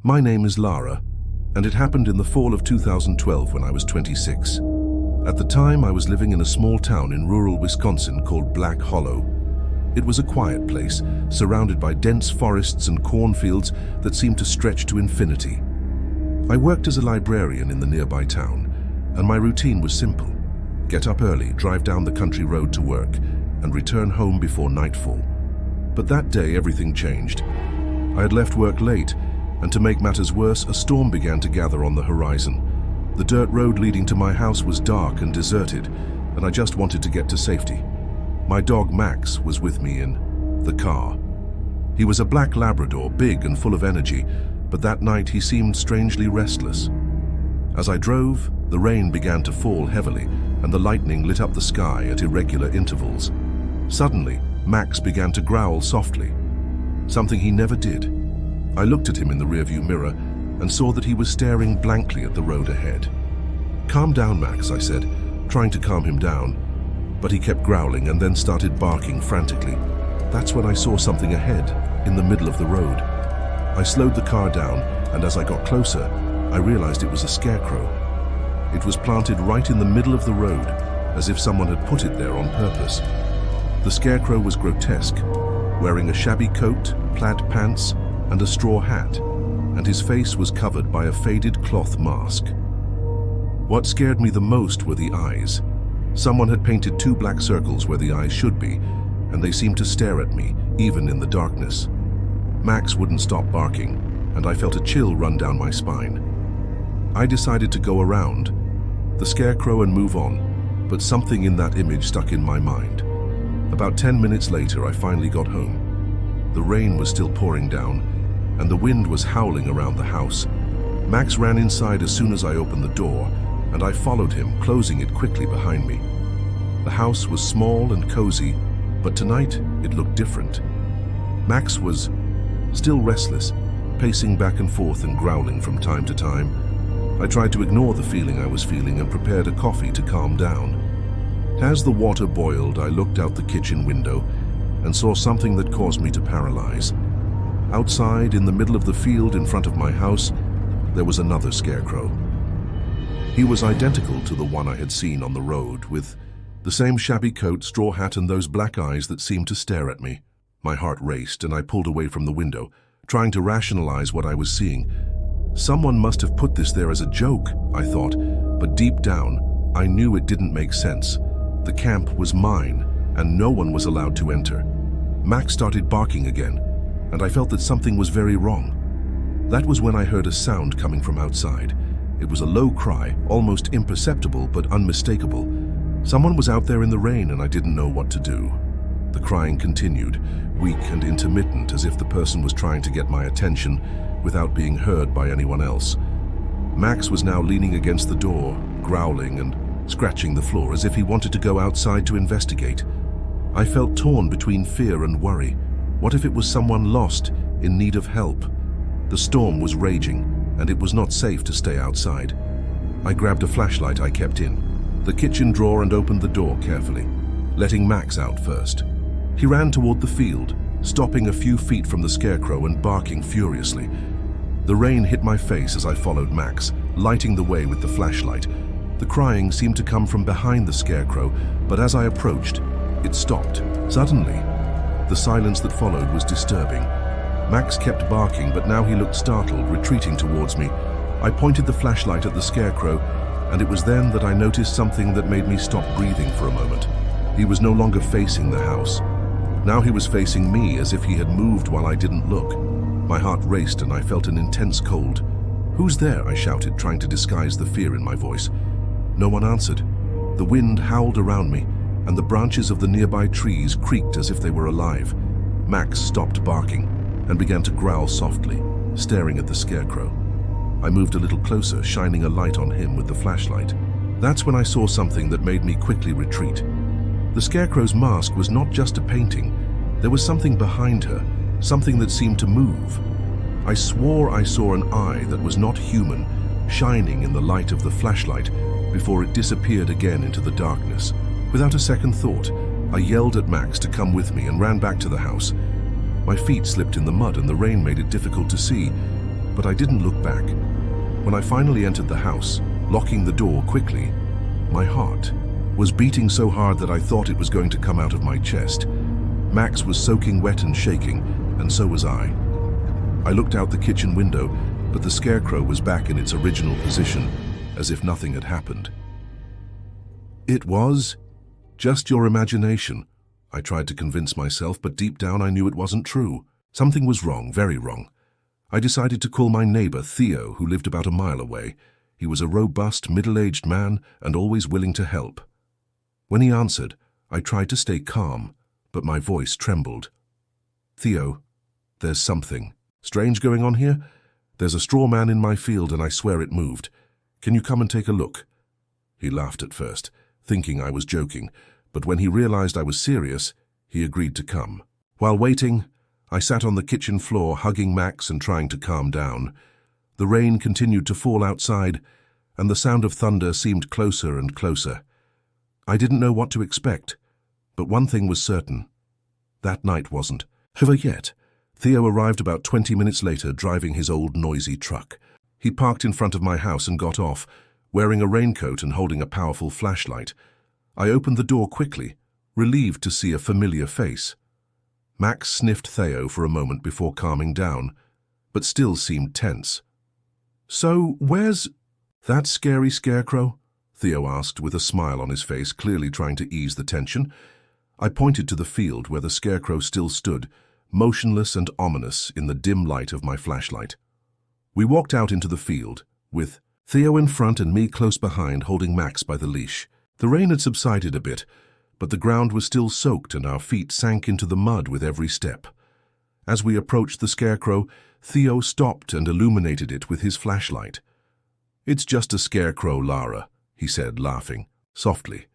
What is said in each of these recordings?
My name is Lara, and it happened in the fall of 2012 when I was 26. At the time, I was living in a small town in rural Wisconsin called Black Hollow. It was a quiet place, surrounded by dense forests and cornfields that seemed to stretch to infinity. I worked as a librarian in the nearby town, and my routine was simple. Get up early, drive down the country road to work, and return home before nightfall. But that day, everything changed. I had left work late, and to make matters worse, a storm began to gather on the horizon. The dirt road leading to my house was dark and deserted, and I just wanted to get to safety. My dog Max was with me in the car. He was a black Labrador, big and full of energy, but that night he seemed strangely restless. As I drove, the rain began to fall heavily, and the lightning lit up the sky at irregular intervals. Suddenly, Max began to growl softly, something he never did. I looked at him in the rearview mirror and saw that he was staring blankly at the road ahead. "Calm down, Max," I said, trying to calm him down, but he kept growling and then started barking frantically. That's when I saw something ahead, in the middle of the road. I slowed the car down, and as I got closer, I realized it was a scarecrow. It was planted right in the middle of the road, as if someone had put it there on purpose. The scarecrow was grotesque, wearing a shabby coat, plaid pants, and a straw hat, and his face was covered by a faded cloth mask. What scared me the most were the eyes. Someone had painted 2 black circles where the eyes should be, and they seemed to stare at me, even in the darkness. Max wouldn't stop barking, and I felt a chill run down my spine. I decided to go around the scarecrow and move on, but something in that image stuck in my mind. About 10 minutes later, I finally got home. The rain was still pouring down, and the wind was howling around the house. Max ran inside as soon as I opened the door, and I followed him, closing it quickly behind me. The house was small and cozy, but tonight it looked different. Max was still restless, pacing back and forth and growling from time to time. I tried to ignore the feeling I was feeling and prepared a coffee to calm down. As the water boiled, I looked out the kitchen window and saw something that caused me to paralyze. Outside, in the middle of the field in front of my house, there was another scarecrow. He was identical to the one I had seen on the road, with the same shabby coat, straw hat, and those black eyes that seemed to stare at me. My heart raced, and I pulled away from the window, trying to rationalize what I was seeing. Someone must have put this there as a joke, I thought, but deep down, I knew it didn't make sense. The camp was mine, and no one was allowed to enter. Max started barking again, and I felt that something was very wrong. That was when I heard a sound coming from outside. It was a low cry, almost imperceptible but unmistakable. Someone was out there in the rain, and I didn't know what to do. The crying continued, weak and intermittent, as if the person was trying to get my attention without being heard by anyone else. Max was now leaning against the door, growling and scratching the floor as if he wanted to go outside to investigate. I felt torn between fear and worry. What if it was someone lost, in need of help? The storm was raging, and it was not safe to stay outside. I grabbed a flashlight I kept in the kitchen drawer and opened the door carefully, letting Max out first. He ran toward the field, stopping a few feet from the scarecrow and barking furiously. The rain hit my face as I followed Max, lighting the way with the flashlight. The crying seemed to come from behind the scarecrow, but as I approached, it stopped. Suddenly, the silence that followed was disturbing. Max kept barking, but now he looked startled, retreating towards me. I pointed the flashlight at the scarecrow, and it was then that I noticed something that made me stop breathing for a moment. He was no longer facing the house. Now he was facing me, as if he had moved while I didn't look. My heart raced and I felt an intense cold. "Who's there?" I shouted, trying to disguise the fear in my voice. No one answered. The wind howled around me, and the branches of the nearby trees creaked as if they were alive. Max stopped barking and began to growl softly, staring at the scarecrow. I moved a little closer, shining a light on him with the flashlight. That's when I saw something that made me quickly retreat. The scarecrow's mask was not just a painting. There was something behind her, something that seemed to move. I swore I saw an eye that was not human, shining in the light of the flashlight before it disappeared again into the darkness. Without a second thought, I yelled at Max to come with me and ran back to the house. My feet slipped in the mud and the rain made it difficult to see, but I didn't look back. When I finally entered the house, locking the door quickly, my heart was beating so hard that I thought it was going to come out of my chest. Max was soaking wet and shaking, and so was I. I looked out the kitchen window, but the Scarecrow was back in its original position, as if nothing had happened. It was just your imagination, I tried to convince myself, but deep down I knew it wasn't true. Something was wrong, very wrong. I decided to call my neighbor, Theo, who lived about a mile away. He was a robust, middle-aged man and always willing to help. When he answered, I tried to stay calm, but my voice trembled. Theo, there's something strange going on here. There's a straw man in my field and I swear it moved. Can you come and take a look? He laughed at first, thinking I was joking, but when he realized I was serious, he agreed to come. While waiting, I sat on the kitchen floor hugging Max and trying to calm down. The rain continued to fall outside, and the sound of thunder seemed closer and closer. I didn't know what to expect, but one thing was certain. That night wasn't over yet. Theo arrived about 20 minutes later, driving his old noisy truck. He parked in front of my house and got off, wearing a raincoat and holding a powerful flashlight. I opened the door quickly, relieved to see a familiar face. Max sniffed Theo for a moment before calming down, but still seemed tense. So, where's that scary Scarecrow? Theo asked with a smile on his face, clearly trying to ease the tension. I pointed to the field where the Scarecrow still stood, motionless and ominous in the dim light of my flashlight. We walked out into the field, with Theo in front and me close behind, holding Max by the leash. The rain had subsided a bit, but the ground was still soaked and our feet sank into the mud with every step. As we approached the Scarecrow, Theo stopped and illuminated it with his flashlight. "It's just a scarecrow, Lara," he said, laughing softly.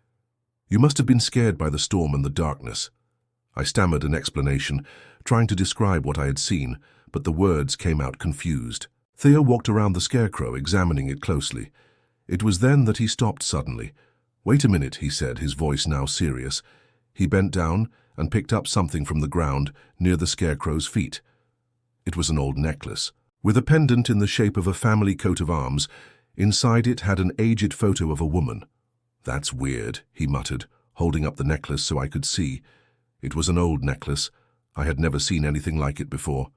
"You must have been scared by the storm and the darkness." I stammered an explanation, trying to describe what I had seen, but the words came out confused. Theo walked around the Scarecrow, examining it closely. It was then that he stopped suddenly. "Wait a minute," he said, his voice now serious. He bent down and picked up something from the ground near the Scarecrow's feet. It was an old necklace, with a pendant in the shape of a family coat of arms. Inside it had an aged photo of a woman. "That's weird," he muttered, holding up the necklace so I could see. It was an old necklace. I had never seen anything like it before.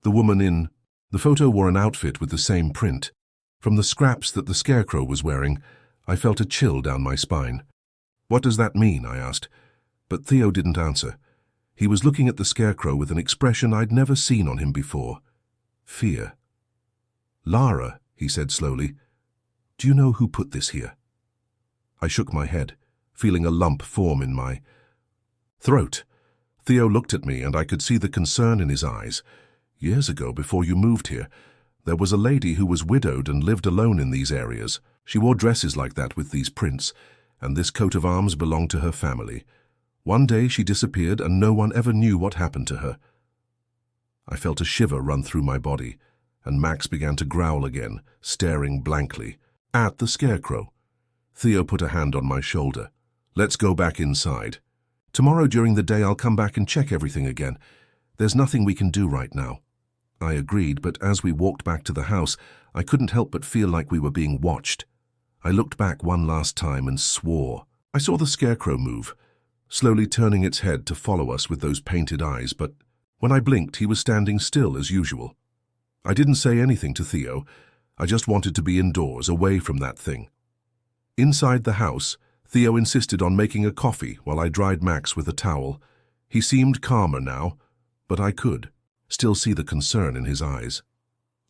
The woman in the photo wore an outfit with the same print. From the scraps that the Scarecrow was wearing, I felt a chill down my spine. "What does that mean?" I asked. But Theo didn't answer. He was looking at the Scarecrow with an expression I'd never seen on him before. Fear. "Lara," he said slowly, "do you know who put this here?" I shook my head, feeling a lump form in my throat. Theo looked at me and I could see the concern in his eyes. "Years ago, before you moved here, there was a lady who was widowed and lived alone in these areas. She wore dresses like that with these prints, and this coat of arms belonged to her family. One day she disappeared and no one ever knew what happened to her." I felt a shiver run through my body, and Max began to growl again, staring blankly at the Scarecrow. Theo put a hand on my shoulder. "Let's go back inside. Tomorrow during the day I'll come back and check everything again. There's nothing we can do right now." I agreed, but as we walked back to the house, I couldn't help but feel like we were being watched. I looked back one last time and swore. I saw the Scarecrow move, slowly turning its head to follow us with those painted eyes, but when I blinked, he was standing still as usual. I didn't say anything to Theo. I just wanted to be indoors, away from that thing. Inside the house, Theo insisted on making a coffee while I dried Max with a towel. He seemed calmer now, but I could still see the concern in his eyes.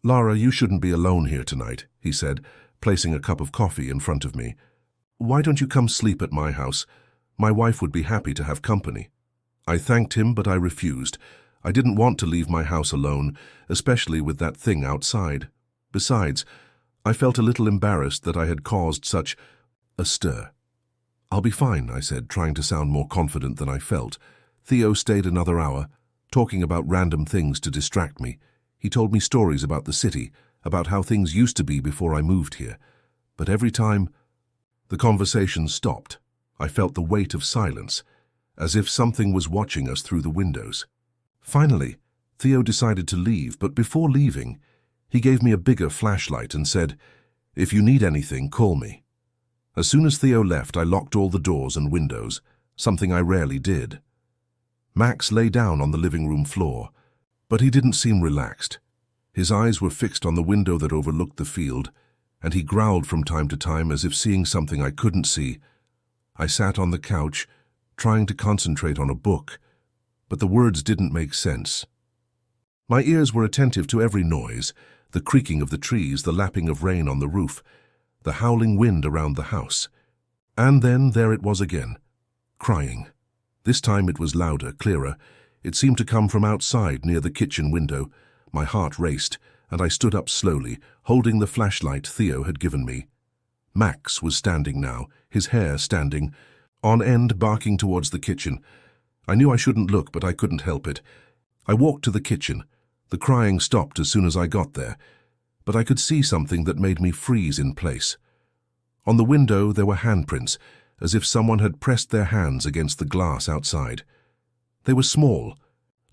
"Lara, you shouldn't be alone here tonight," he said, placing a cup of coffee in front of me. "Why don't you come sleep at my house? My wife would be happy to have company." I thanked him, but I refused. I didn't want to leave my house alone, especially with that thing outside. Besides, I felt a little embarrassed that I had caused such a stir. "I'll be fine," I said, trying to sound more confident than I felt. Theo stayed another hour, talking about random things to distract me. He told me stories about the city, about how things used to be before I moved here. But every time the conversation stopped, I felt the weight of silence, as if something was watching us through the windows. Finally, Theo decided to leave, but before leaving, He gave me a bigger flashlight and said, "If you need anything, call me." As soon as Theo left, I locked all the doors and windows, something I rarely did. Max lay down on the living room floor, but he didn't seem relaxed. His eyes were fixed on the window that overlooked the field, and he growled from time to time as if seeing something I couldn't see. I sat on the couch, trying to concentrate on a book, but the words didn't make sense. My ears were attentive to every noise, the creaking of the trees, the lapping of rain on the roof, the howling wind around the house. And then there it was again, crying. This time it was louder, clearer. It seemed to come from outside near the kitchen window. My heart raced, and I stood up slowly, holding the flashlight Theo had given me. Max was standing now, his hair standing, on end, barking towards the kitchen. I knew I shouldn't look, but I couldn't help it. I walked to the kitchen. The crying stopped as soon as I got there, but I could see something that made me freeze in place. On the window there were handprints, as if someone had pressed their hands against the glass outside. They were small,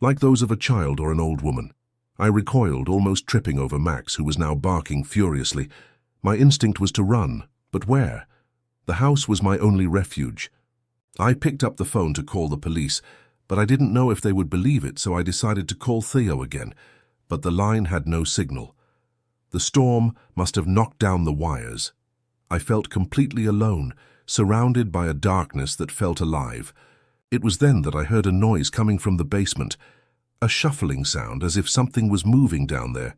like those of a child or an old woman. I recoiled, almost tripping over Max, who was now barking furiously. My instinct was to run, but where? The house was my only refuge. I picked up the phone to call the police, but I didn't know if they would believe it, so I decided to call Theo again, but the line had no signal. The storm must have knocked down the wires. I felt completely alone, surrounded by a darkness that felt alive. It was then that I heard a noise coming from the basement, a shuffling sound as if something was moving down there.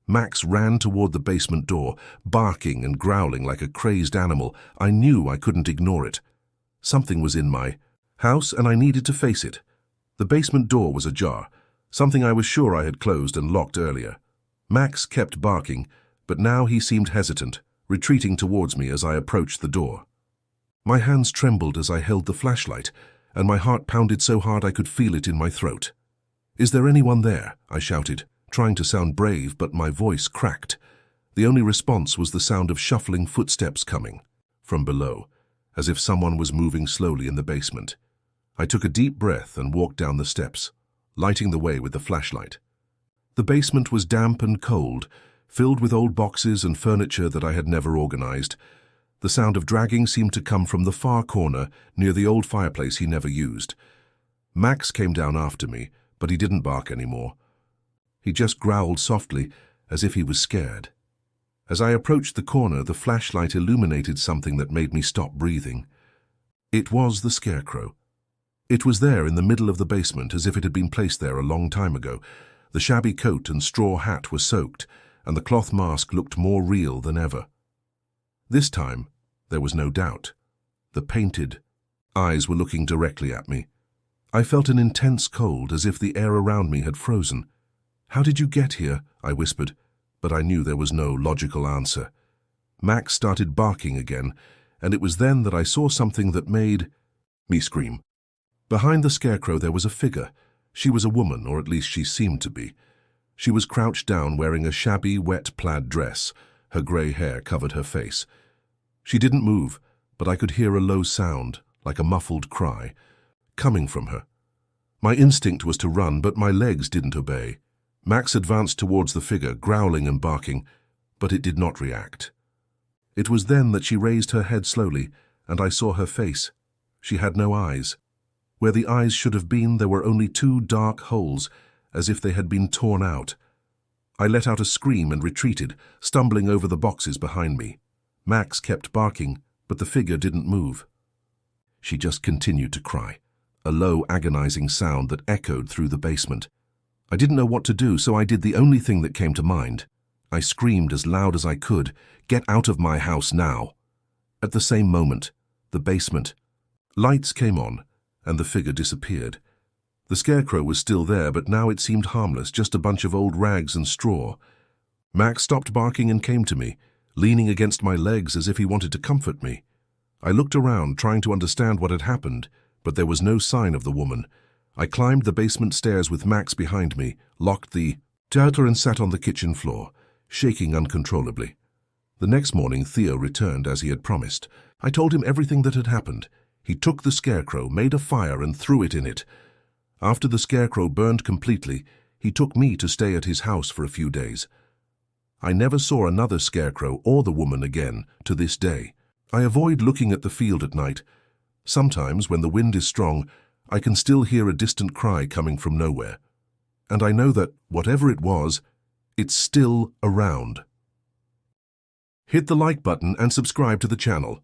Max ran toward the basement door, barking and growling like a crazed animal. I knew I couldn't ignore it. Something was in my house, and I needed to face it. The basement door was ajar, something I was sure I had closed and locked earlier. Max kept barking, but now he seemed hesitant, retreating towards me as I approached the door. My hands trembled as I held the flashlight, and my heart pounded so hard I could feel it in my throat. "Is there anyone there?" I shouted, trying to sound brave, but my voice cracked. The only response was the sound of shuffling footsteps coming from below, as if someone was moving slowly in the basement. I took a deep breath and walked down the steps, lighting the way with the flashlight. The basement was damp and cold, filled with old boxes and furniture that I had never organized. The sound of dragging seemed to come from the far corner near the old fireplace he never used. Max came down after me, but he didn't bark anymore. He just growled softly, as if he was scared. As I approached the corner, the flashlight illuminated something that made me stop breathing. It was the Scarecrow. It was there in the middle of the basement, as if it had been placed there a long time ago. The shabby coat and straw hat were soaked, and the cloth mask looked more real than ever. This time, there was no doubt. The painted eyes were looking directly at me. I felt an intense cold, as if the air around me had frozen. "How did you get here?" I whispered, but I knew there was no logical answer. Max started barking again, and it was then that I saw something that made me scream. Behind the Scarecrow there was a figure. She was a woman, or at least she seemed to be. She was crouched down, wearing a shabby, wet plaid dress. Her grey hair covered her face. She didn't move, but I could hear a low sound, like a muffled cry, coming from her. My instinct was to run, but my legs didn't obey. Max advanced towards the figure, growling and barking, but it did not react. It was then that she raised her head slowly, and I saw her face. She had no eyes. Where the eyes should have been, there were only two dark holes, as if they had been torn out. I let out a scream and retreated, stumbling over the boxes behind me. Max kept barking, but the figure didn't move. She just continued to cry, a low, agonizing sound that echoed through the basement. I didn't know what to do, so I did the only thing that came to mind. I screamed as loud as I could, "Get out of my house now!" At the same moment, the basement lights came on, and the figure disappeared. The Scarecrow was still there, but now it seemed harmless, just a bunch of old rags and straw. Max stopped barking and came to me, leaning against my legs as if he wanted to comfort me. I looked around, trying to understand what had happened, but there was no sign of the woman. I climbed the basement stairs with Max behind me, locked the theater and sat on the kitchen floor, shaking uncontrollably. The next morning, Theo returned as he had promised. I told him everything that had happened. He took the Scarecrow, made a fire, and threw it in it. After the Scarecrow burned completely, he took me to stay at his house for a few days. I never saw another scarecrow or the woman again to this day. I avoid looking at the field at night. Sometimes, when the wind is strong, I can still hear a distant cry coming from nowhere. And I know that, whatever it was, it's still around. Hit the like button and subscribe to the channel.